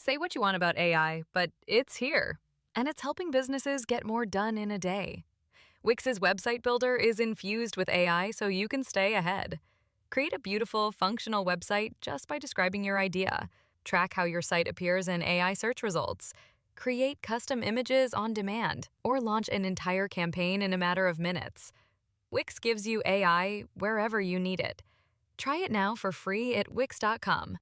Say what you want about AI, but it's here. And it's helping businesses get more done in a day. Wix's website builder is infused with AI so you can stay ahead. Create a beautiful, functional website just by describing your idea. Track how your site appears in AI search results. Create custom images on demand, or launch an entire campaign in a matter of minutes. Wix gives you AI wherever you need it. Try it now for free at wix.com.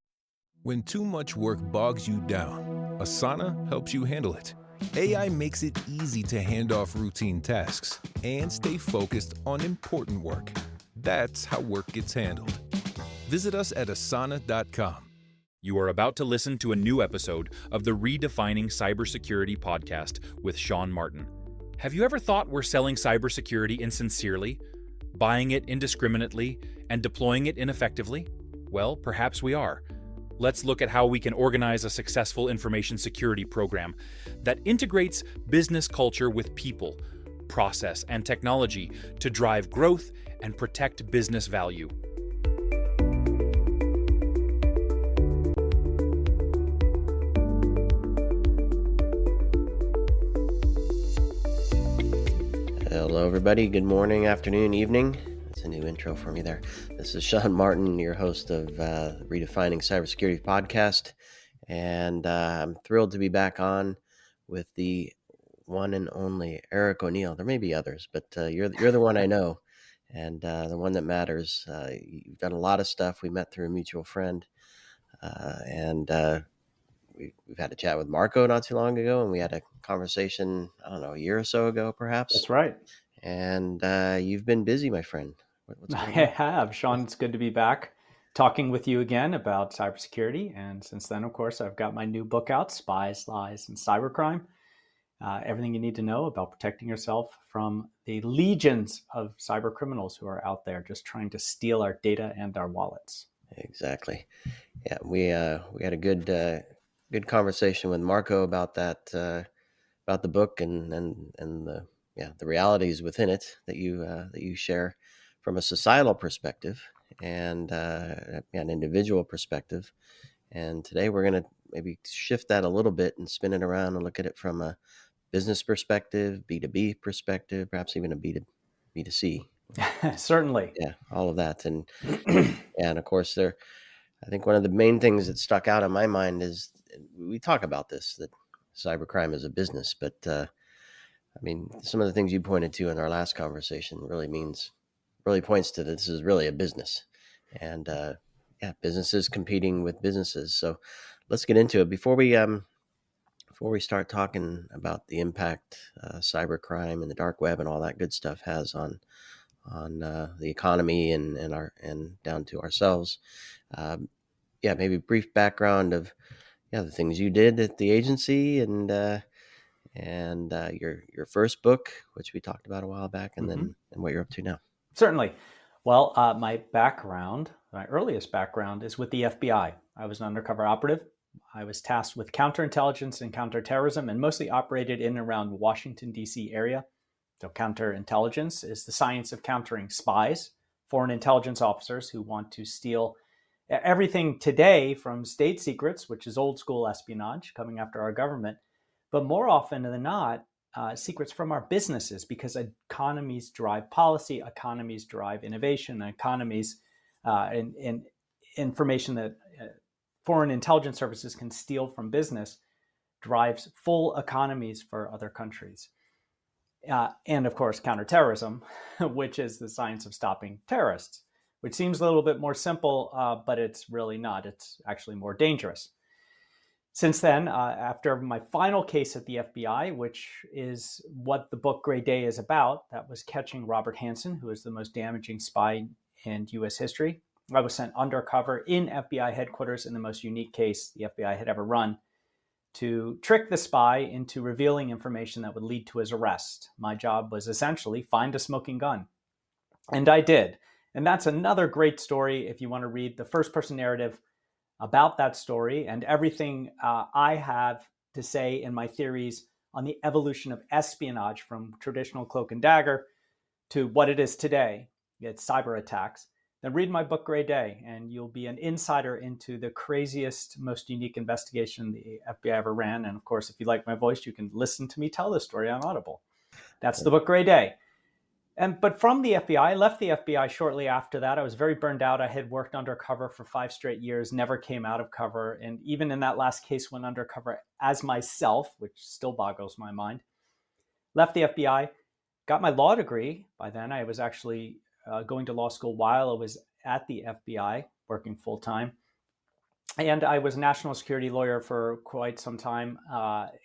When too much work bogs you down, Asana helps you handle it. AI makes it easy to hand off routine tasks and stay focused on important work. That's how work gets handled. Visit us at asana.com. You are about to listen to a new episode of the Redefining CyberSecurity Podcast with Sean Martin. Have you ever thought we're selling cybersecurity insincerely, buying it indiscriminately, and deploying it ineffectively? Well, perhaps we are. Let's look at how we can organize a successful information security program that integrates business culture with people, process, and technology to drive growth and protect business value. Hello, everybody. Good morning, afternoon, evening. That's a new intro for me there. This is Sean Martin, your host of Redefining CyberSecurity Podcast, and I'm thrilled to be back on with the one and only Eric O'Neill. There may be others, but you're the one I know, and the one that matters. You've done a lot of stuff. We met through a mutual friend, and we've had a chat with Marco not too long ago, and we had a conversation, I don't know, a year or so ago, perhaps. That's right. And you've been busy, my friend. What's going on? I have. Sean, it's good to be back talking with you again about cybersecurity. And since then, of course, I've got my new book out, Spies, Lies, and Cybercrime. Everything you need to know about protecting yourself from the legions of cybercriminals who are out there just trying to steal our data and our wallets. Exactly. Yeah, we had a good conversation with Marco about that, about the book and the realities within it that you share from a societal perspective and an individual perspective. And today we're going to maybe shift that a little bit and spin it around and look at it from a business perspective, B2B perspective, perhaps even a B2C. Certainly. Yeah, all of that. And and of course I think one of the main things that stuck out in my mind is we talk about this, that cybercrime is a business, but some of the things you pointed to in our last conversation really points to this is really a business, and businesses competing with businesses. So let's get into it. Before we start talking about the impact cybercrime and the dark web and all that good stuff has on the economy and down to ourselves, maybe a brief background of the things you did at the agency and your first book, which we talked about a while back, and then what you're up to now. Certainly. Well, my earliest background is with the FBI. I was an undercover operative. I was tasked with counterintelligence and counterterrorism and mostly operated in and around Washington, D.C. area. So counterintelligence is the science of countering spies, foreign intelligence officers who want to steal everything today from state secrets, which is old school espionage coming after our government, but more often than not, secrets from our businesses, because economies drive policy, economies drive innovation, economies and information that foreign intelligence services can steal from business drives full economies for other countries. And of course, counterterrorism, which is the science of stopping terrorists, which seems a little bit more simple, but it's really not. It's actually more dangerous. Since then, after my final case at the FBI, which is what the book Gray Day is about, that was catching Robert Hanssen, who is the most damaging spy in U.S. history, I was sent undercover in FBI headquarters in the most unique case the FBI had ever run to trick the spy into revealing information that would lead to his arrest. My job was essentially find a smoking gun. And I did. And that's another great story if you want to read the first-person narrative about that story and everything I have to say in my theories on the evolution of espionage from traditional cloak and dagger to what it is today. It's cyber attacks. then read my book, Gray Day, and you'll be an insider into the craziest, most unique investigation the FBI ever ran. And of course, if you like my voice, you can listen to me tell the story on Audible. That's the book, Gray Day. But from the FBI, I left the FBI shortly after that. I was very burned out. I had worked undercover for 5 straight years, never came out of cover. And even in that last case, went undercover as myself, which still boggles my mind. Left the FBI, got my law degree. By then, I was actually going to law school while I was at the FBI, working full time. And I was a national security lawyer for quite some time.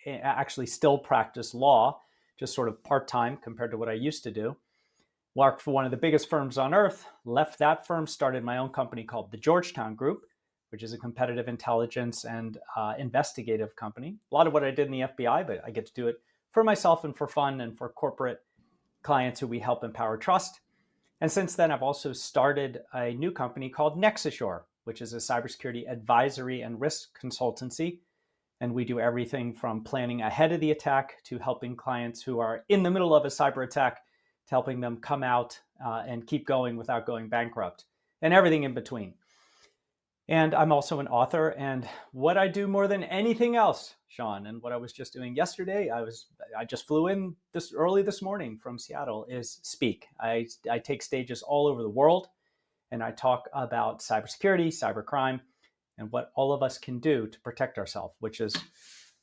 Actually still practice law, just sort of part-time compared to what I used to do. Worked for one of the biggest firms on earth, left that firm, started my own company called the Georgetown Group, which is a competitive intelligence and investigative company. A lot of what I did in the FBI, but I get to do it for myself and for fun and for corporate clients who we help empower trust. And since then, I've also started a new company called NeXasure, which is a cybersecurity advisory and risk consultancy. And we do everything from planning ahead of the attack to helping clients who are in the middle of a cyber attack, to helping them come out and keep going without going bankrupt, and everything in between. And I'm also an author. And what I do more than anything else, Sean, and what I was just doing yesterday, I just flew in early this morning from Seattle, is speak. I take stages all over the world, and I talk about cybersecurity, cybercrime, and what all of us can do to protect ourselves, which is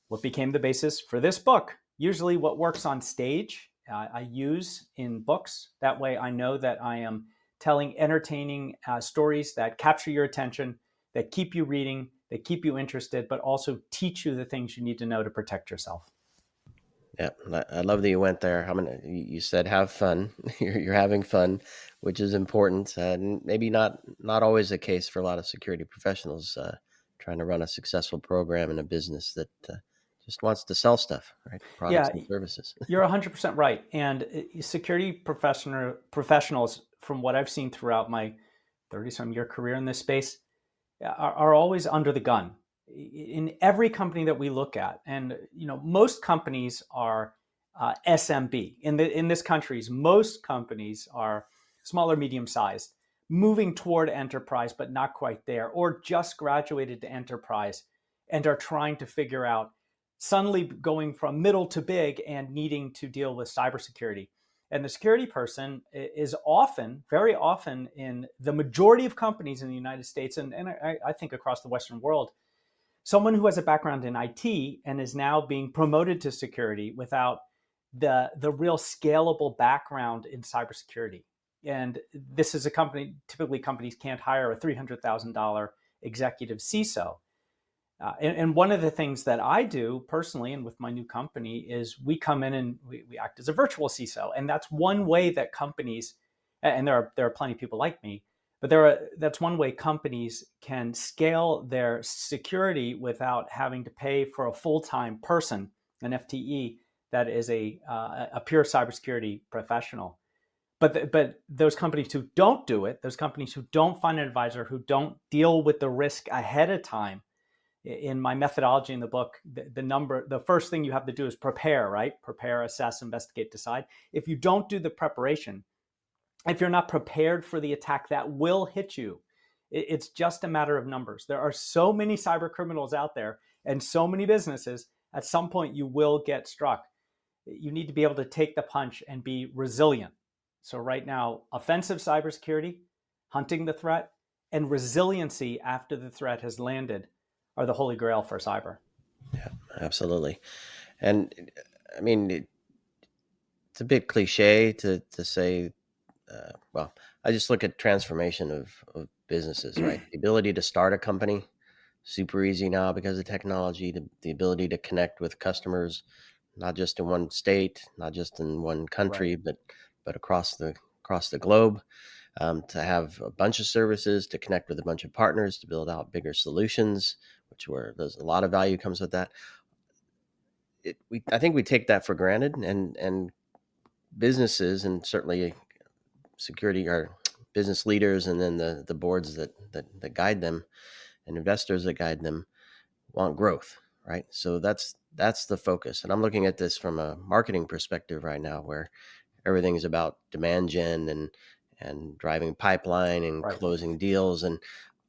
what became the basis for this book. Usually what works on stage, I use in books. That way I know that I am telling entertaining stories that capture your attention, that keep you reading, that keep you interested, but also teach you the things you need to know to protect yourself. Yeah, I love that you went there. You said have fun. You're having fun, which is important, and maybe not always the case for a lot of security professionals trying to run a successful program in a business that just wants to sell stuff, right? Products and services. You're 100% right. And security professionals, from what I've seen throughout my 30-some year career in this space, are always under the gun. In every company that we look at, and most companies are SMB. In this country, most companies are small or medium sized, moving toward enterprise, but not quite there, or just graduated to enterprise and are trying to figure out suddenly going from middle to big and needing to deal with cybersecurity. And the security person is often, very often, in the majority of companies in the United States, and I think across the Western world, someone who has a background in IT and is now being promoted to security without the real scalable background in cybersecurity. And this is a company, typically companies can't hire a $300,000 executive CISO. And one of the things that I do personally and with my new company is we come in and we act as a virtual CISO. And that's one way that companies, and there are plenty of people like me, but that's one way companies can scale their security without having to pay for a full-time person, an FTE, that is a pure cybersecurity professional. But those companies who don't do it, those companies who don't find an advisor, who don't deal with the risk ahead of time, in my methodology in the book, the first thing you have to do is prepare, right? Prepare, assess, investigate, decide. If you don't do the preparation, if you're not prepared for the attack that will hit you, it's just a matter of numbers. There are so many cyber criminals out there and so many businesses, at some point you will get struck. You need to be able to take the punch and be resilient. So right now, offensive cybersecurity, hunting the threat, and resiliency after the threat has landed are the holy grail for cyber. Yeah, absolutely. And I mean, it's a bit cliche to say, well, I just look at transformation of businesses, right? The ability to start a company, super easy now because of technology, the ability to connect with customers, not just in one state, not just in one country, right, but across the globe, to have a bunch of services, to connect with a bunch of partners, to build out bigger solutions, there's a lot of value comes with that. I think we take that for granted, and businesses, and certainly security or business leaders, and then the boards that guide them, and investors that guide them, want growth, right? So that's the focus. And I'm looking at this from a marketing perspective right now, where everything is about demand gen and driving pipeline and Right. closing deals. And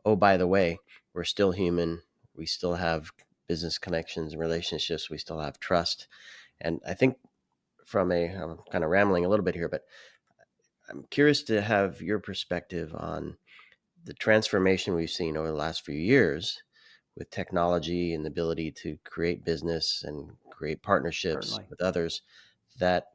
oh, by the way, we're still human. We still have business connections and relationships. We still have trust. And I think I'm kind of rambling a little bit here, but I'm curious to have your perspective on the transformation we've seen over the last few years with technology and the ability to create business and create partnerships Certainly. with others, that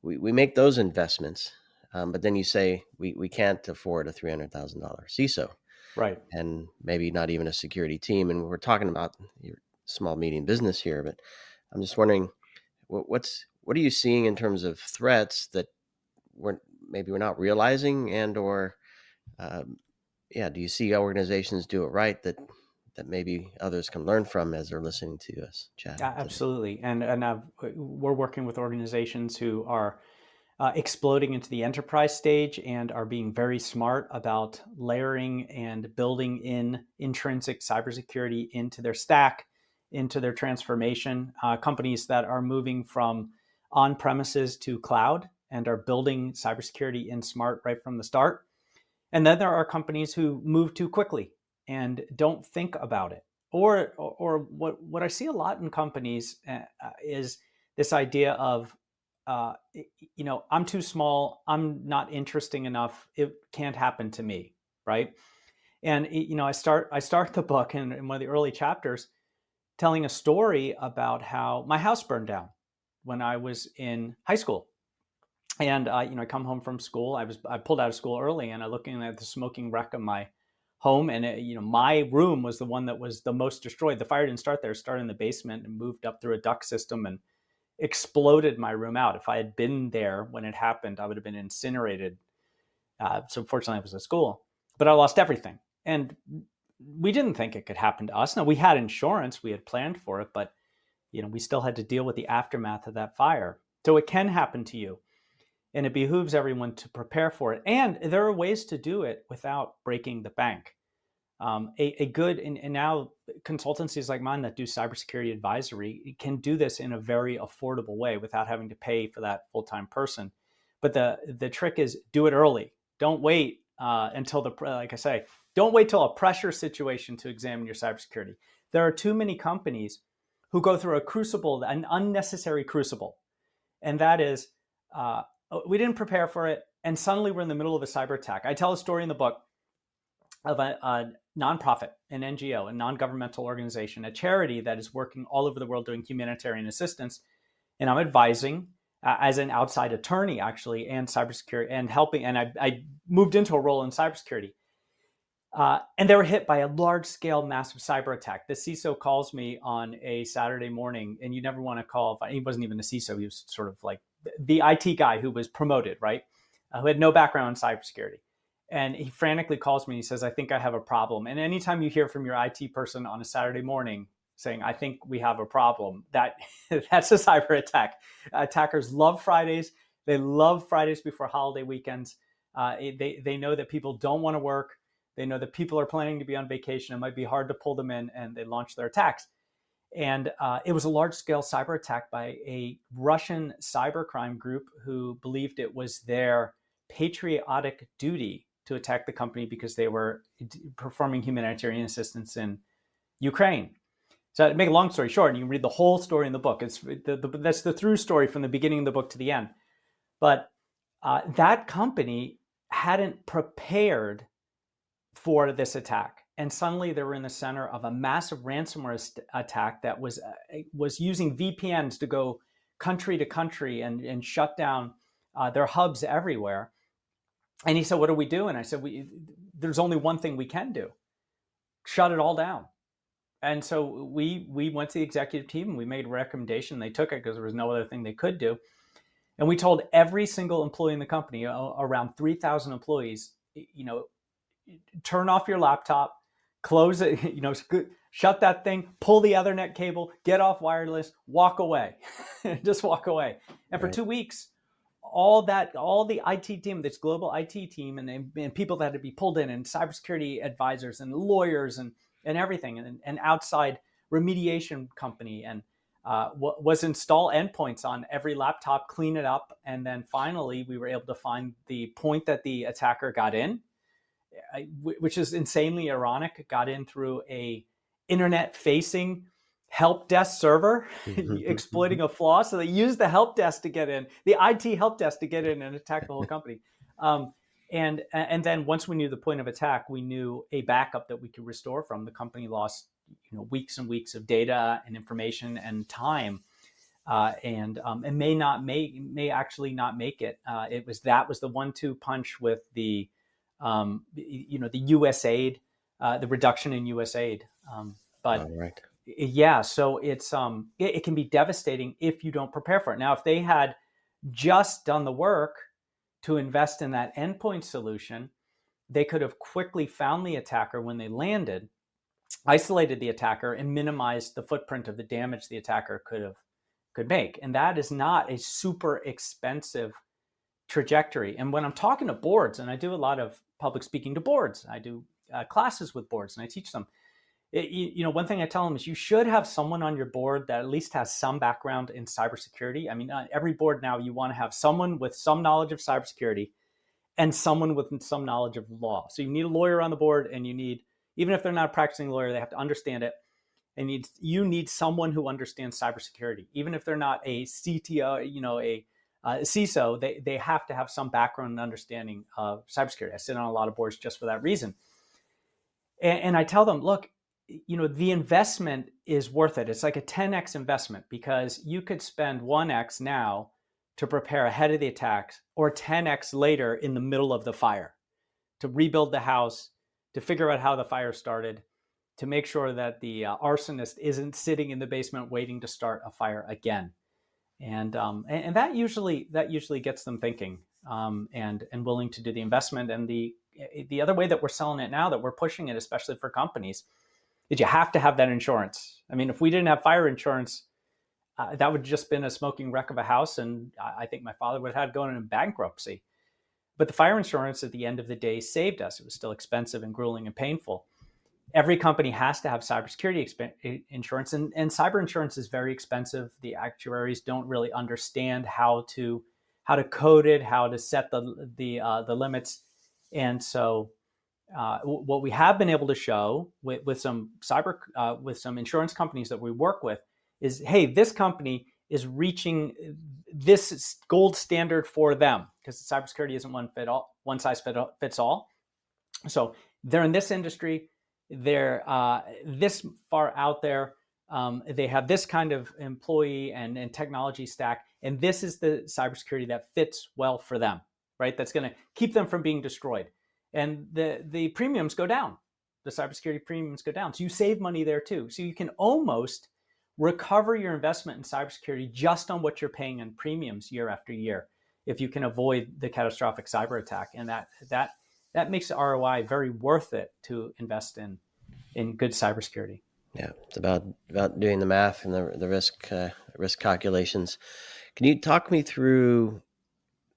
we make those investments. But then you say we can't afford a $300,000 CISO Right. and maybe not even a security team. And we're talking about your small, medium business here, but I'm just wondering what are you seeing in terms of threats that we're not realizing, and or do you see organizations do it right that maybe others can learn from as they're listening to us chatting today? Absolutely. And we're working with organizations who are exploding into the enterprise stage and are being very smart about layering and building in intrinsic cybersecurity into their stack, into their transformation. Companies that are moving from on-premises to cloud and are building cybersecurity in smart right from the start. And then there are companies who move too quickly and don't think about it. Or what I see a lot in companies is this idea of, I'm too small, I'm not interesting enough, it can't happen to me, right? And I start the book in one of the early chapters telling a story about how my house burned down when I was in high school. And I come home from school. I pulled out of school early, and I looking at the smoking wreck of my home, and my room was the one that was the most destroyed. The fire didn't start there; it started in the basement and moved up through a duct system and exploded my room out. If I had been there when it happened, I would have been incinerated. So fortunately, I was at school, but I lost everything, and we didn't think it could happen to us. Now, we had insurance; we had planned for it, but we still had to deal with the aftermath of that fire. So it can happen to you. And it behooves everyone to prepare for it. And there are ways to do it without breaking the bank. A good, and now consultancies like mine that do cybersecurity advisory can do this in a very affordable way without having to pay for that full-time person. But the trick is do it early. Don't wait until like I say, don't wait till a pressure situation to examine your cybersecurity. There are too many companies who go through a crucible, an unnecessary crucible. And that is, we didn't prepare for it, and suddenly we're in the middle of a cyber attack. I tell a story in the book of a nonprofit, an NGO, a non-governmental organization, a charity that is working all over the world doing humanitarian assistance. And I'm advising as an outside attorney, actually, and cybersecurity, and helping. And I moved into a role in cybersecurity. And they were hit by a large-scale, massive cyber attack. The CISO calls me on a Saturday morning, and you never want to call. He wasn't even a CISO. He was sort of like the IT guy who was promoted, right? Who had no background in cybersecurity. And he frantically calls me and he says, I think I have a problem. And anytime you hear from your IT person on a Saturday morning saying, I think we have a problem, that's a cyber attack. Attackers love Fridays. They love Fridays before holiday weekends. They know that people don't want to work. They know that people are planning to be on vacation. It might be hard to pull them in, and they launch their attacks. And it was a large-scale cyber attack by a Russian cybercrime group who believed it was their patriotic duty to attack the company because they were performing humanitarian assistance in Ukraine. So to make a long story short, and you can read the whole story in the book. That's the through story from the beginning of the book to the end. But that company hadn't prepared for this attack. And suddenly they were in the center of a massive ransomware attack that was using VPNs to go country to country and shut down their hubs everywhere. And he said, what do we do? And I said, there's only one thing we can do. Shut it all down. And so we went to the executive team and we made a recommendation. They took it because there was no other thing they could do. And we told every single employee in the company, around 3,000 employees, turn off your laptop, close it, shut that thing, pull the Ethernet cable, get off wireless, walk away, just walk away. And for 2 weeks, all the IT team, this global IT team, and people that had to be pulled in, and cybersecurity advisors and lawyers and everything, and outside remediation company and was install endpoints on every laptop, clean it up, and then finally we were able to find the point that the attacker got in, which is insanely ironic. Got in through a internet-facing help desk server, exploiting a flaw. So they used the help desk to get in, the IT help desk to get in and attack the whole company. And then once we knew the point of attack, we knew a backup that we could restore from. The company lost weeks and weeks of data and information and time, and may actually not make it. That was the 1-2 punch with the the U.S. aid, the reduction in U.S. aid. But right. Yeah, so it can be devastating if you don't prepare for it. Now, if they had just done the work to invest in that endpoint solution, they could have quickly found the attacker when they landed, isolated the attacker, and minimized the footprint of the damage the attacker could make. And that is not a super expensive trajectory. And when I'm talking to boards, and I do a lot of public speaking to boards, I do classes with boards, and I teach them. One thing I tell them is you should have someone on your board that at least has some background in cybersecurity. I mean, on every board now, you want to have someone with some knowledge of cybersecurity and someone with some knowledge of law. So you need a lawyer on the board, and you need, even if they're not a practicing lawyer, they have to understand it. And you need someone who understands cybersecurity, even if they're not a CTO, a CISO. They have to have some background and understanding of cybersecurity. I sit on a lot of boards just for that reason. And I tell them, look, the investment is worth it. It's like a 10x investment, because you could spend 1x now to prepare ahead of the attacks, or 10x later in the middle of the fire, to rebuild the house, to figure out how the fire started, to make sure that the arsonist isn't sitting in the basement waiting to start a fire again. And that usually gets them thinking, and willing to do the investment. And the other way that we're selling it now, that we're pushing it, especially for companies, is you have to have that insurance. I mean, if we didn't have fire insurance, that would just been a smoking wreck of a house, and I think my father would have had going into bankruptcy. But the fire insurance at the end of the day saved us. It was still expensive and grueling and painful. Every company has to have cybersecurity insurance, and cyber insurance is very expensive. The actuaries don't really understand how to code it, how to set the limits, and so what we have been able to show with some insurance companies that we work with is, hey, this company is reaching this gold standard for them, because cybersecurity isn't one size fits all. So they're in this industry, they're this far out there, they have this kind of employee and technology stack, and this is the cybersecurity that fits well for them, right? That's going to keep them from being destroyed. And the premiums go down. The cybersecurity premiums go down. So you save money there too. So you can almost recover your investment in cybersecurity just on what you're paying in premiums year after year, if you can avoid the catastrophic cyber attack. And that makes the ROI very worth it to invest in good cybersecurity. Yeah, it's about doing the math and the risk calculations. Can you talk me through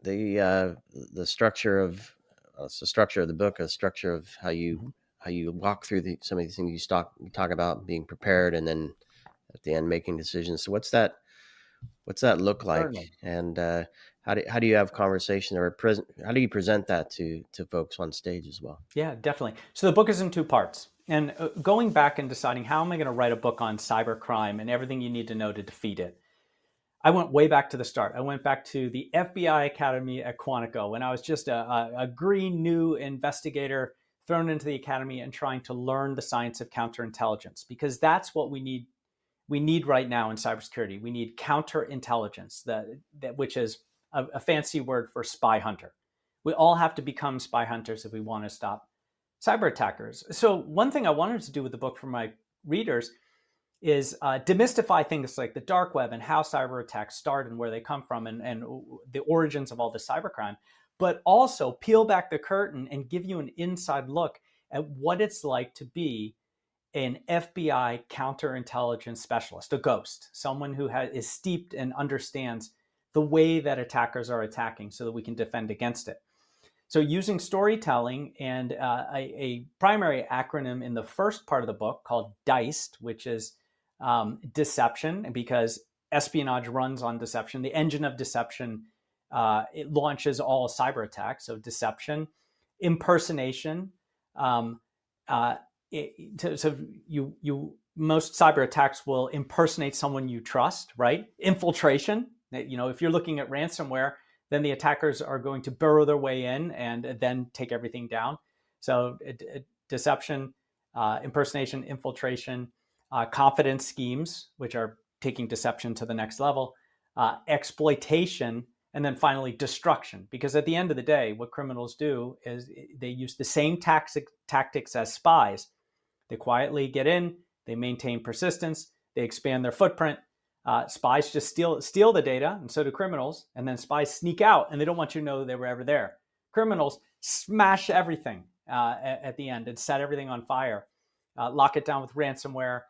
the structure of the structure of the book, the structure of how you walk through some of these things you talk about being prepared, and then at the end making decisions. So what's that look like? Certainly. And how do you have conversation, or how do you present that to folks on stage as well? Yeah, definitely. So the book is in 2 parts. And going back and deciding, how am I going to write a book on cybercrime and everything you need to know to defeat it? I went way back to the start. I went back to the FBI Academy at Quantico when I was just a green new investigator thrown into the academy and trying to learn the science of counterintelligence, because that's what we need. We need right now in cybersecurity. We need counterintelligence, which is a fancy word for spy hunter. We all have to become spy hunters if we want to stop cyber attackers. So one thing I wanted to do with the book for my readers is demystify things like the dark web and how cyber attacks start and where they come from, and the origins of all the cybercrime, but also peel back the curtain and give you an inside look at what it's like to be an FBI counterintelligence specialist, a ghost, someone who is steeped and understands the way that attackers are attacking so that we can defend against it. So using storytelling and a primary acronym in the first part of the book called DICED, which is deception, because espionage runs on deception. The engine of deception, it launches all cyber attacks. So deception, impersonation. Most cyber attacks will impersonate someone you trust, right? Infiltration. If you're looking at ransomware, then the attackers are going to burrow their way in and then take everything down. So deception, impersonation, infiltration, confidence schemes, which are taking deception to the next level, exploitation, and then finally destruction. Because at the end of the day, what criminals do is they use the same tactics as spies. They quietly get in, they maintain persistence, they expand their footprint. Spies just steal the data, and so do criminals. And then spies sneak out, and they don't want you to know they were ever there. Criminals smash everything at the end and set everything on fire, lock it down with ransomware,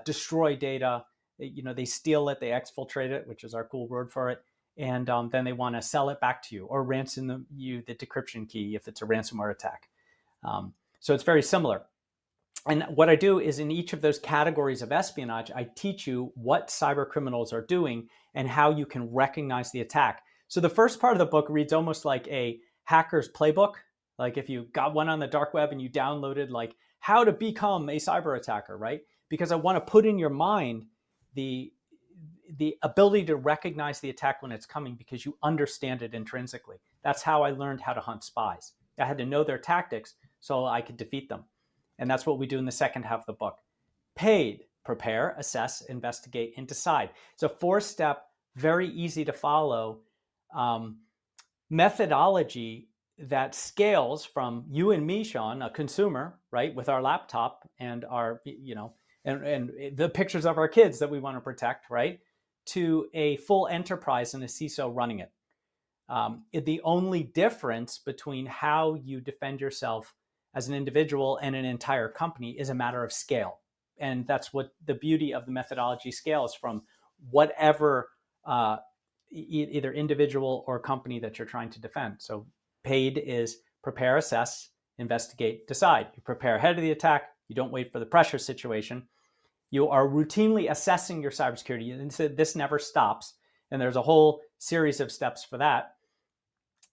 destroy data. They steal it, they exfiltrate it, which is our cool word for it. And then they want to sell it back to you or ransom you the decryption key if it's a ransomware attack. So it's very similar. And what I do is in each of those categories of espionage, I teach you what cyber criminals are doing and how you can recognize the attack. So the first part of the book reads almost like a hacker's playbook. Like if you got one on the dark web and you downloaded like how to become a cyber attacker, right? Because I want to put in your mind the ability to recognize the attack when it's coming because you understand it intrinsically. That's how I learned how to hunt spies. I had to know their tactics so I could defeat them. And that's what we do in the second half of the book. Paid, prepare, assess, investigate, and decide. It's a 4-step, very easy to follow methodology that scales from you and me, Sean, a consumer, right, with our laptop and our, and the pictures of our kids that we want to protect, right, to a full enterprise and a CISO running it. The only difference between how you defend yourself as an individual and an entire company is a matter of scale. And that's what the beauty of the methodology scales from whatever either individual or company that you're trying to defend. So paid is prepare, assess, investigate, decide. You prepare ahead of the attack. You don't wait for the pressure situation. You are routinely assessing your cybersecurity. And this never stops. And there's a whole series of steps for that.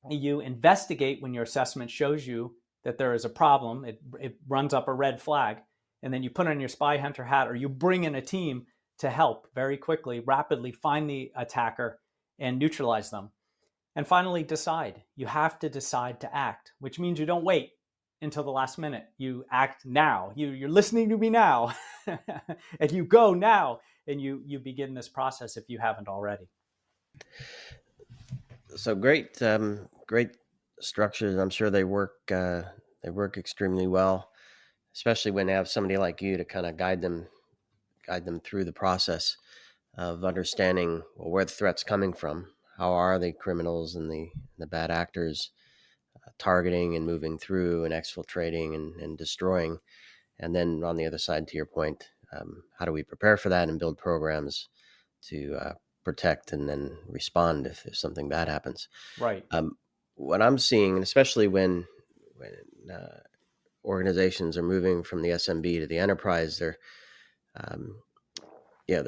You investigate when your assessment shows you that there is a problem. It runs up a red flag. And then you put on your spy hunter hat or you bring in a team to help very quickly, rapidly find the attacker and neutralize them. And finally, decide. You have to decide to act, which means you don't wait until the last minute. You act now. You're listening to me now. And you go now and you begin this process if you haven't already. So great structures. I'm sure they work extremely well, especially when they have somebody like you to kind of guide them through the process of understanding where the threat's coming from. How are the criminals and the bad actors targeting and moving through and exfiltrating and destroying? And then on the other side, to your point, how do we prepare for that and build programs to protect and then respond if something bad happens? Right. What I'm seeing, and especially when organizations are moving from the SMB to the enterprise, they're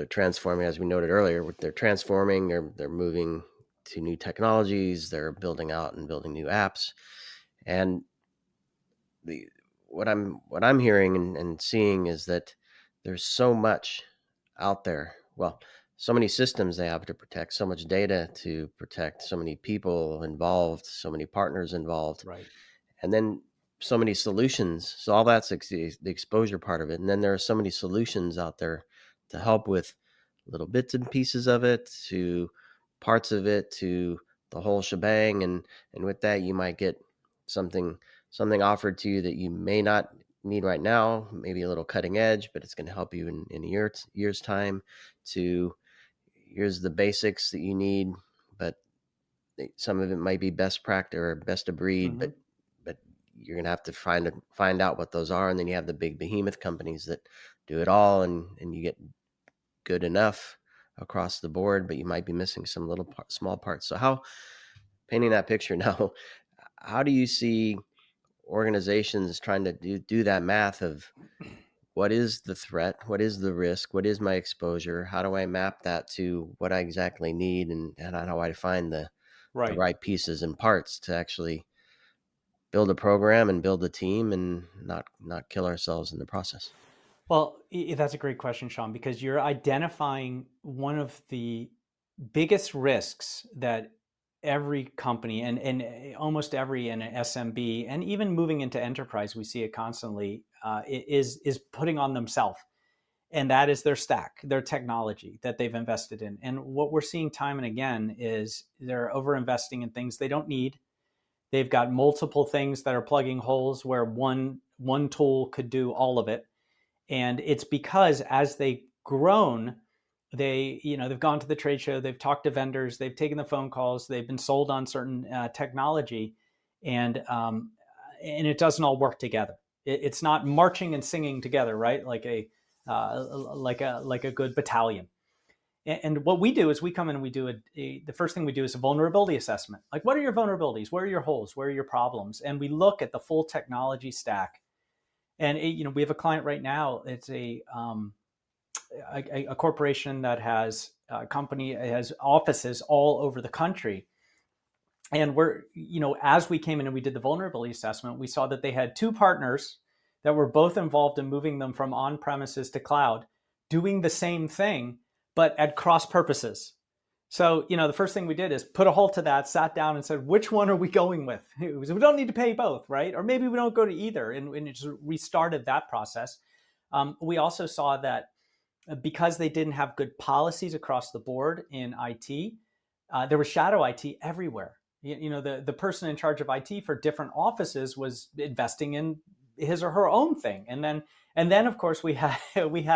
transforming, as we noted earlier. They're transforming. They're moving to new technologies. They're building out and building new apps. And what I'm hearing and seeing is that there's so much out there. Well, so many systems they have to protect, so much data to protect, so many people involved, so many partners involved. Right. And then so many solutions. So all that's the exposure part of it. And then there are so many solutions out there to help with little bits and pieces of it, to parts of it, to the whole shebang. And with that, you might get something offered to you that you may not need right now, maybe a little cutting edge, but it's going to help you in a year's time. To here's the basics that you need, but some of it might be best practice or best of breed, Mm-hmm. but you're going to have to find out what those are. And then you have the big behemoth companies that do it all, and you get good enough across the board, but you might be missing some small parts. So painting that picture now, how do you see organizations trying to do that math of what is the threat? What is the risk? What is my exposure? How do I map that to what I exactly need? And how do I find the right pieces and parts to actually build a program and build a team and not kill ourselves in the process? Well, that's a great question, Sean, because you're identifying one of the biggest risks that every company and almost every in an SMB and even moving into enterprise, we see it constantly, is putting on themselves. And that is their stack, their technology that they've invested in. And what we're seeing time and again is they're over investing in things they don't need. They've got multiple things that are plugging holes where one tool could do all of it. And it's because as they've grown, they've gone to the trade show, they've talked to vendors, they've taken the phone calls, they've been sold on certain technology, and it doesn't all work together. It's not marching and singing together, right? Like a good battalion. And what we do is we come in and we do the first thing we do is a vulnerability assessment. Like, what are your vulnerabilities? Where are your holes? Where are your problems? And we look at the full technology stack. And we have a client right now. It's a corporation that has a company, it has offices all over the country. And as we came in and we did the vulnerability assessment, we saw that they had two partners that were both involved in moving them from on-premises to cloud, doing the same thing, but at cross purposes. So, the first thing we did is put a halt to that, sat down and said, which one are we going with? We don't need to pay both, right? Or maybe we don't go to either. And it just restarted that process. We also saw that because they didn't have good policies across the board in IT, there was shadow IT everywhere. The person in charge of IT for different offices was investing in his or her own thing. And then of course there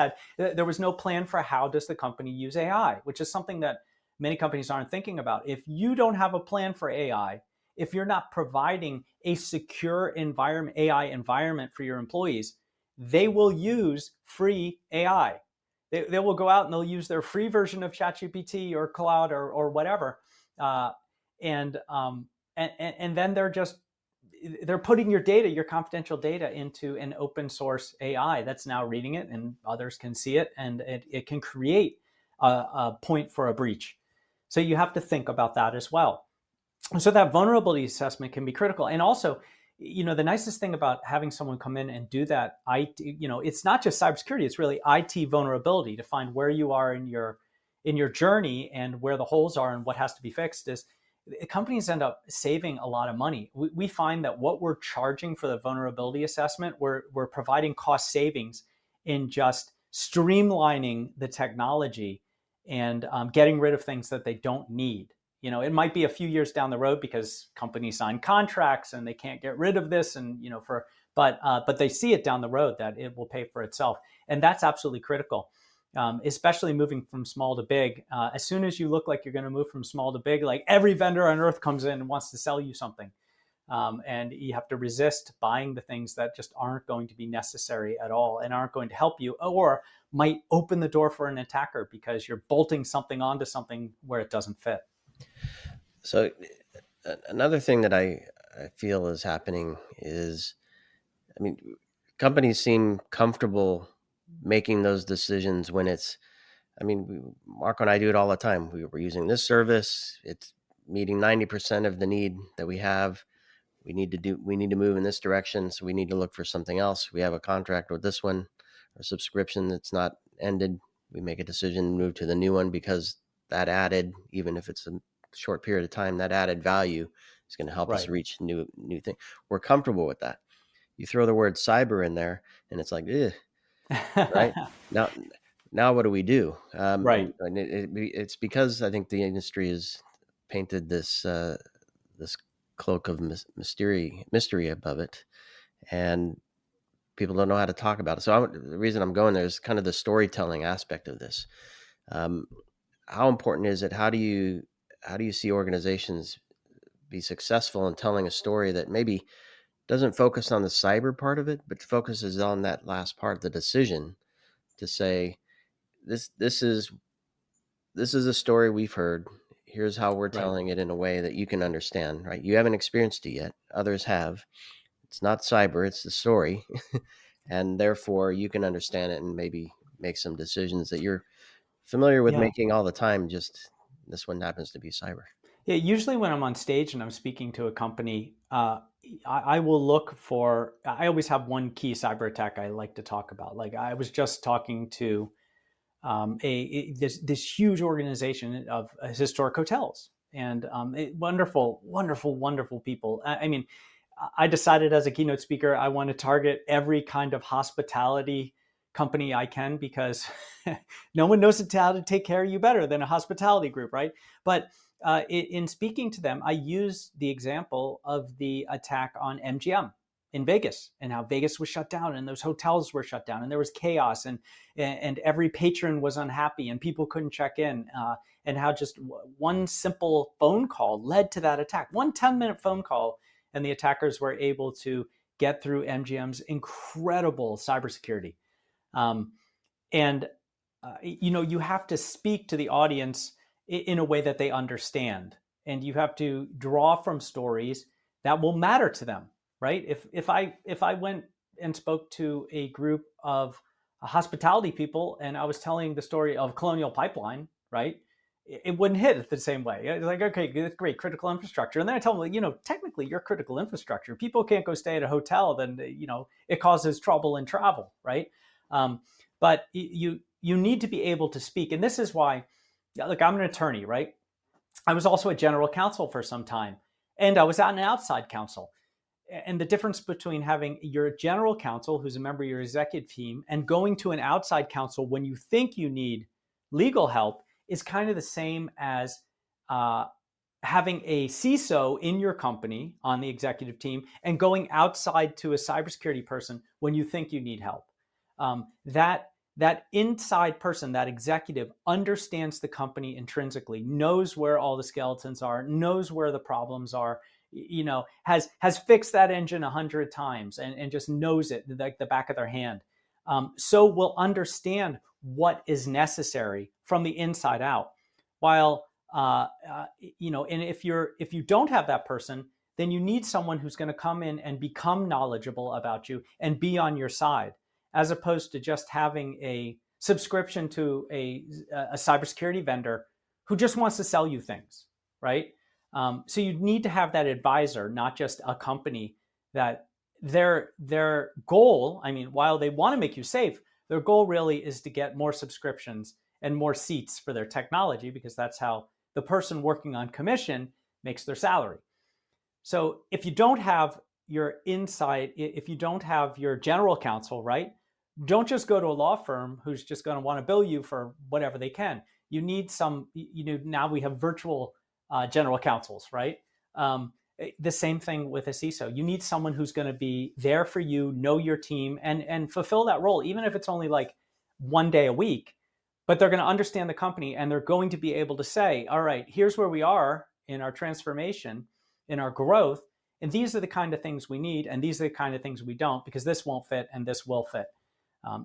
was no plan for how does the company use AI, which is something that many companies aren't thinking about. If you don't have a plan for AI, if you're not providing a secure AI environment for your employees, they will use free AI. They will go out and they'll use their free version of ChatGPT or Cloud or whatever, and then they're putting your confidential data into an open source AI that's now reading it, and others can see it, and it can create a point for a breach. So you have to think about that as well. So that vulnerability assessment can be critical. And also, the nicest thing about having someone come in and do that, it's not just cybersecurity, it's really IT vulnerability to find where you are in your journey and where the holes are and what has to be fixed. Is companies end up saving a lot of money. We find that what we're charging for the vulnerability assessment, we're providing cost savings in just streamlining the technology and getting rid of things that they don't need. It might be a few years down the road because companies sign contracts and they can't get rid of this, and but they see it down the road that it will pay for itself, and that's absolutely critical, especially moving from small to big. As soon as you look like you're going to move from small to big, like every vendor on earth comes in and wants to sell you something, and you have to resist buying the things that just aren't going to be necessary at all and aren't going to help you, or might open the door for an attacker because you're bolting something onto something where it doesn't fit. So another thing that I feel is happening is, companies seem comfortable making those decisions when Marco and I do it all the time. We're using this service. It's meeting 90% of the need that we have. We need to move in this direction. So we need to look for something else. We have a contract with this one, or subscription that's not ended. We make a decision to move to the new one because that added, even if it's a short period of time, that added value is going to help us reach new thing. We're comfortable with that. You throw the word cyber in there and it's like, right? Now what do we do? Right. And it's because I think the industry has painted this cloak of mystery above it, and people don't know how to talk about it. So the reason I'm going there is kind of the storytelling aspect of this. How important is it? How do you see organizations be successful in telling a story that maybe doesn't focus on the cyber part of it, but focuses on that last part, the decision to say, this is a story we've heard. Here's how we're telling it in a way that you can understand, right? You haven't experienced it yet. Others have. It's not cyber, it's the story. and therefore you can understand it and maybe make some decisions that you're familiar with Yeah. making all the time. Just this one happens to be cyber. Yeah, usually when I'm on stage and I'm speaking to a company, I will look for, I always have one key cyber attack I like to talk about. Like I was just talking to this huge organization of historic hotels and wonderful people. I mean, I decided as a keynote speaker, I want to target every kind of hospitality company I can, because no one knows how to take care of you better than a hospitality group, right? But in speaking to them, I used the example of the attack on MGM in Vegas, and how Vegas was shut down and those hotels were shut down and there was chaos, and every patron was unhappy and people couldn't check in, and how just one simple phone call led to that attack. 10-minute phone call, and the attackers were able to get through MGM's incredible cybersecurity. You have to speak to the audience in a way that they understand, and you have to draw from stories that will matter to them, right? If I went and spoke to a group of hospitality people and I was telling the story of Colonial Pipeline, right, it wouldn't hit the same way. It's like, okay, that's great, critical infrastructure. And then I tell them, technically you're critical infrastructure. People can't go stay at a hotel, then, it causes trouble in travel, right? But you need to be able to speak. And this is why, look, I'm an attorney, right? I was also a general counsel for some time, and I was at an outside counsel. And the difference between having your general counsel, who's a member of your executive team, and going to an outside counsel when you think you need legal help is kind of the same as having a CISO in your company on the executive team and going outside to a cybersecurity person when you think you need help. That inside person, that executive, understands the company intrinsically, knows where all the skeletons are, knows where the problems are, has fixed that engine 100 times and just knows it like the back of their hand. So will understand what is necessary from the inside out. While, and if you don't have that person, then you need someone who's going to come in and become knowledgeable about you and be on your side, as opposed to just having a subscription to a cybersecurity vendor who just wants to sell you things, right? So you need to have that advisor, not just a company that their goal, while they want to make you safe, their goal really is to get more subscriptions and more seats for their technology, because that's how the person working on commission makes their salary. So if you don't have your insight, if you don't have your general counsel, right, don't just go to a law firm who's just going to want to bill you for whatever they can. You need now we have virtual general counsels, right? The same thing with a CISO. You need someone who's going to be there for you, know your team, and fulfill that role, even if it's only like one day a week. But they're going to understand the company, and they're going to be able to say, all right, here's where we are in our transformation, in our growth, and these are the kind of things we need, and these are the kind of things we don't, because this won't fit and this will fit.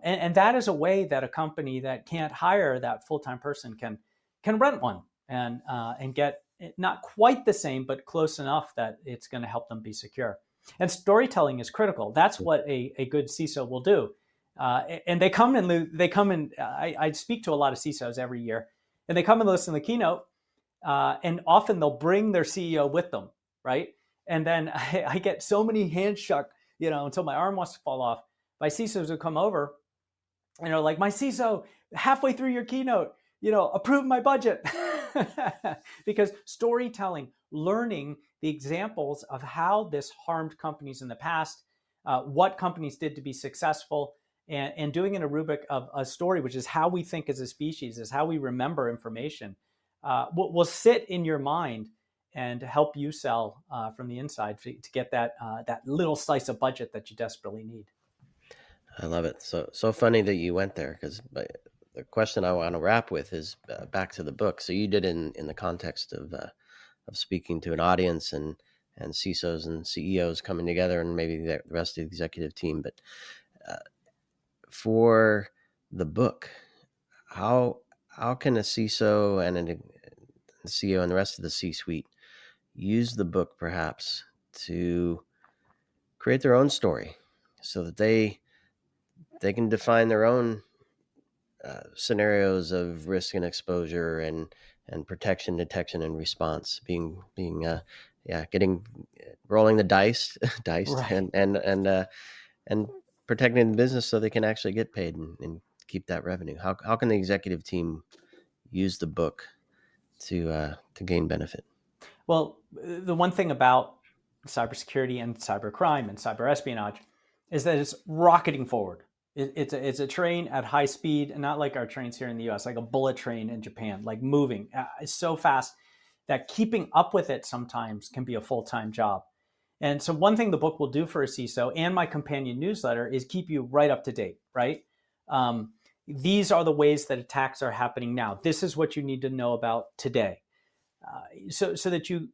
And that is a way that a company that can't hire that full-time person can rent one and get not quite the same, but close enough that it's going to help them be secure. And storytelling is critical. That's what a good CISO will do. And they come and I speak to a lot of CISOs every year, and they come and listen to the keynote, and often they'll bring their CEO with them, right? And then I get so many hands shook, until my arm wants to fall off, by CISOs who come over, like, my CISO, halfway through your keynote, approve my budget. Because storytelling, learning the examples of how this harmed companies in the past, what companies did to be successful, and doing in a rubric of a story, which is how we think as a species, is how we remember information, will sit in your mind and help you sell from the inside to get that little slice of budget that you desperately need. I love it. So funny that you went there, because the question I want to wrap with is back to the book. So you did in the context of speaking to an audience and CISOs and CEOs coming together, and maybe the rest of the executive team. But for the book, how can a CISO and a CEO and the rest of the C-suite use the book perhaps to create their own story, so that they they can define their own scenarios of risk and exposure and protection, detection, and response. Rolling the dice, diced, Right. and protecting the business so they can actually get paid and keep that revenue. How can the executive team use the book to gain benefit? Well, the one thing about cybersecurity and cybercrime and cyber espionage is that it's rocketing forward. It's a train at high speed, and not like our trains here in the US, like a bullet train in Japan, like moving. It's so fast that keeping up with it sometimes can be a full-time job. And so one thing the book will do for a CISO and my companion newsletter is keep you right up to date, right? These are the ways that attacks are happening now. This is what you need to know about today. So that you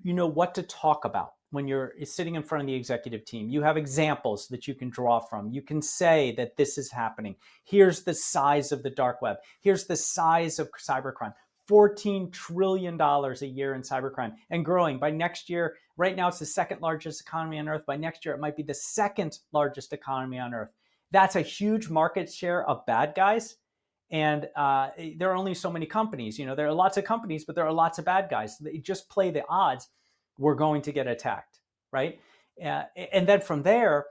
know what to talk about when you're sitting in front of the executive team. You have examples that you can draw from. You can say that this is happening. Here's the size of the dark web. Here's the size of cybercrime. $14 trillion a year in cybercrime and growing. By next year, right now it's the second largest economy on earth. By next year, it might be the second largest economy on earth. That's a huge market share of bad guys. And there are only so many companies. There are lots of companies, but there are lots of bad guys. They just play the odds. We're going to get attacked, right? And then from there,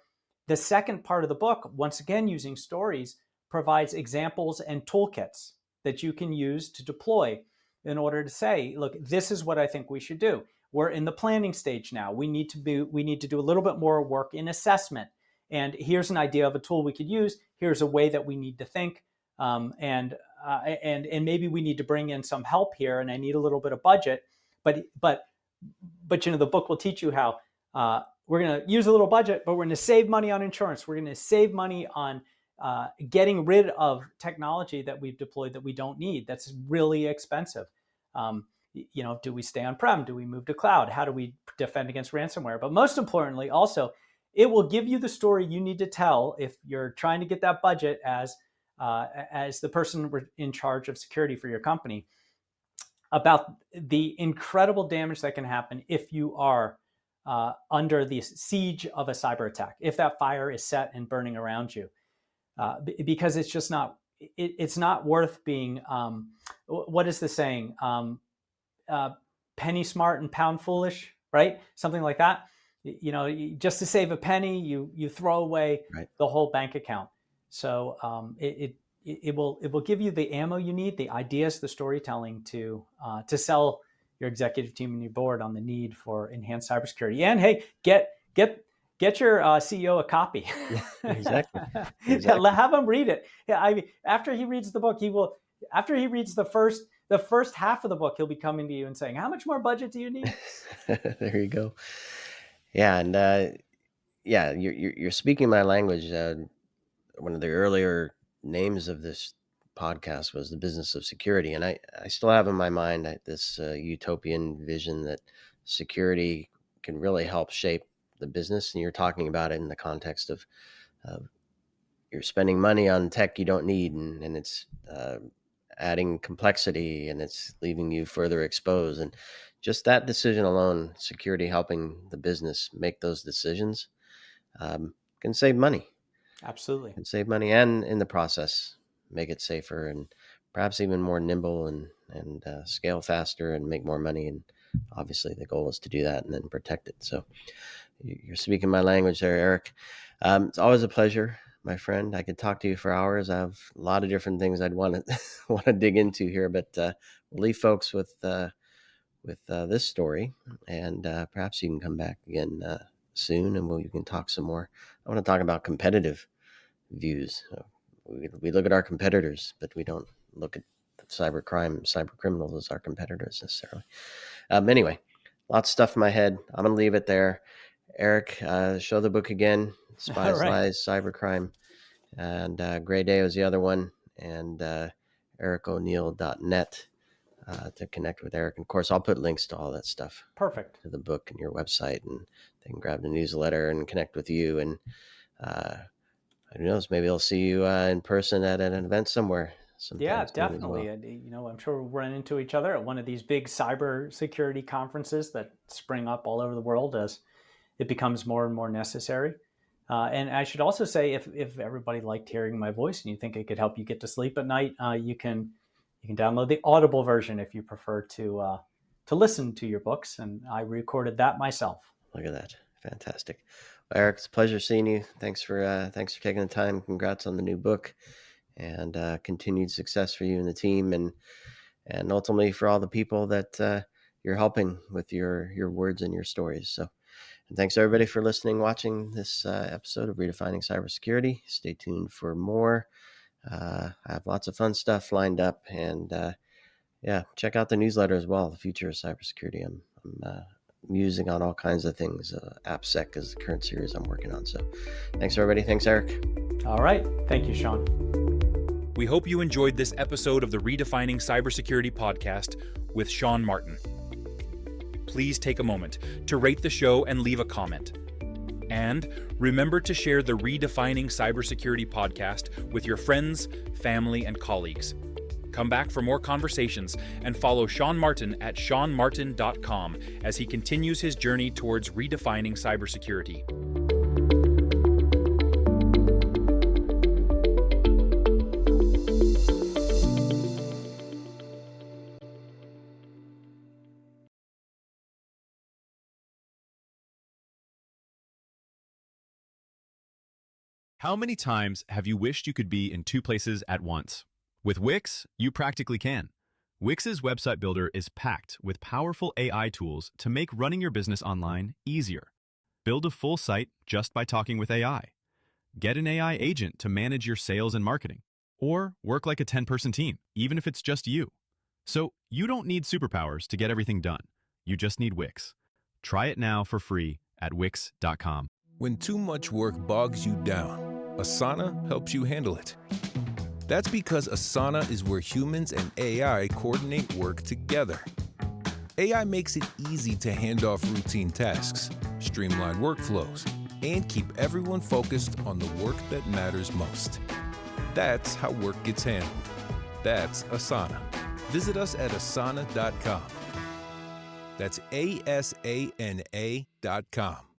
the second part of the book, once again using stories, provides examples and toolkits that you can use to deploy in order to say, look, this is what I think we should do. We're in the planning stage now. We need to do a little bit more work in assessment. And here's an idea of a tool we could use. Here's a way that we need to think. And maybe we need to bring in some help here, and I need a little bit of budget. But the book will teach you how we're going to use a little budget, but we're going to save money on insurance. We're going to save money on getting rid of technology that we've deployed that we don't need. That's really expensive. Do we stay on-prem? Do we move to cloud? How do we defend against ransomware? But most importantly, also, it will give you the story you need to tell if you're trying to get that budget as the person in charge of security for your company, about the incredible damage that can happen if you are under the siege of a cyber attack, if that fire is set and burning around you, because it's just not, it's not worth being, what is the saying? Penny smart and pound foolish, right? Something like that. Just to save a penny, you throw away the whole bank account. So it will give you the ammo you need, the ideas, the storytelling to sell your executive team and your board on the need for enhanced cybersecurity. And hey, get your CEO a copy. Yeah, exactly. Have him read it. Yeah, after he reads the book, after he reads the first half of the book, he'll be coming to you and saying, "How much more budget do you need?" There you go. Yeah, and you're speaking my language. One of the earlier names of this podcast was The Business of Security. And I still have in my mind this utopian vision that security can really help shape the business. And you're talking about it in the context of you're spending money on tech you don't need, and it's adding complexity, and it's leaving you further exposed. And just that decision alone, security helping the business make those decisions, can save money. Absolutely. And save money, and in the process, make it safer and perhaps even more nimble and scale faster and make more money. And obviously the goal is to do that and then protect it. So you're speaking my language there, Eric. It's always a pleasure, my friend. I could talk to you for hours. I have a lot of different things I'd want to dig into here, but we'll leave folks with this story, and perhaps you can come back again soon, and you can talk some more. I want to talk about competitive views. We look at our competitors, but we don't look at cybercrime, cybercriminals as our competitors necessarily. Anyway, lots of stuff in my head. I'm going to leave it there. Eric, show the book again. Spies, Lies, Cybercrime. And Gray Day was the other one. And ericoneal.net to connect with Eric. And of course, I'll put links to all that stuff. Perfect. To the book and your website, and they can grab the newsletter and connect with you. And who knows, maybe I'll see you in person at an event somewhere. Yeah, definitely. Well. I'm sure we'll run into each other at one of these big cybersecurity conferences that spring up all over the world as it becomes more and more necessary. And I should also say, if everybody liked hearing my voice and you think it could help you get to sleep at night, you can download the Audible version if you prefer to listen to your books. And I recorded that myself. Look at that. Fantastic. Well, Eric, it's a pleasure seeing you. Thanks for taking the time. Congrats on the new book, and continued success for you and the team, and ultimately for all the people that you're helping with your words and your stories. So, and thanks everybody for listening, watching this episode of Redefining Cybersecurity. Stay tuned for more. I have lots of fun stuff lined up, and check out the newsletter as well. The Future of Cybersecurity. I'm musing on all kinds of things. AppSec is the current series I'm working on. So, thanks everybody. Thanks, Eric. All right. Thank you, Sean. We hope you enjoyed this episode of the Redefining Cybersecurity Podcast with Sean Martin. Please take a moment to rate the show and leave a comment. And remember to share the Redefining Cybersecurity Podcast with your friends, family, and colleagues. Come back for more conversations and follow Sean Martin at seanmartin.com as he continues his journey towards redefining cybersecurity. How many times have you wished you could be in two places at once? With Wix, you practically can. Wix's website builder is packed with powerful AI tools to make running your business online easier. Build a full site just by talking with AI. Get an AI agent to manage your sales and marketing. Or work like a 10-person team, even if it's just you. So you don't need superpowers to get everything done. You just need Wix. Try it now for free at Wix.com. When too much work bogs you down, Asana helps you handle it. That's because Asana is where humans and AI coordinate work together. AI makes it easy to hand off routine tasks, streamline workflows, and keep everyone focused on the work that matters most. That's how work gets handled. That's Asana. Visit us at asana.com. That's ASANA.com.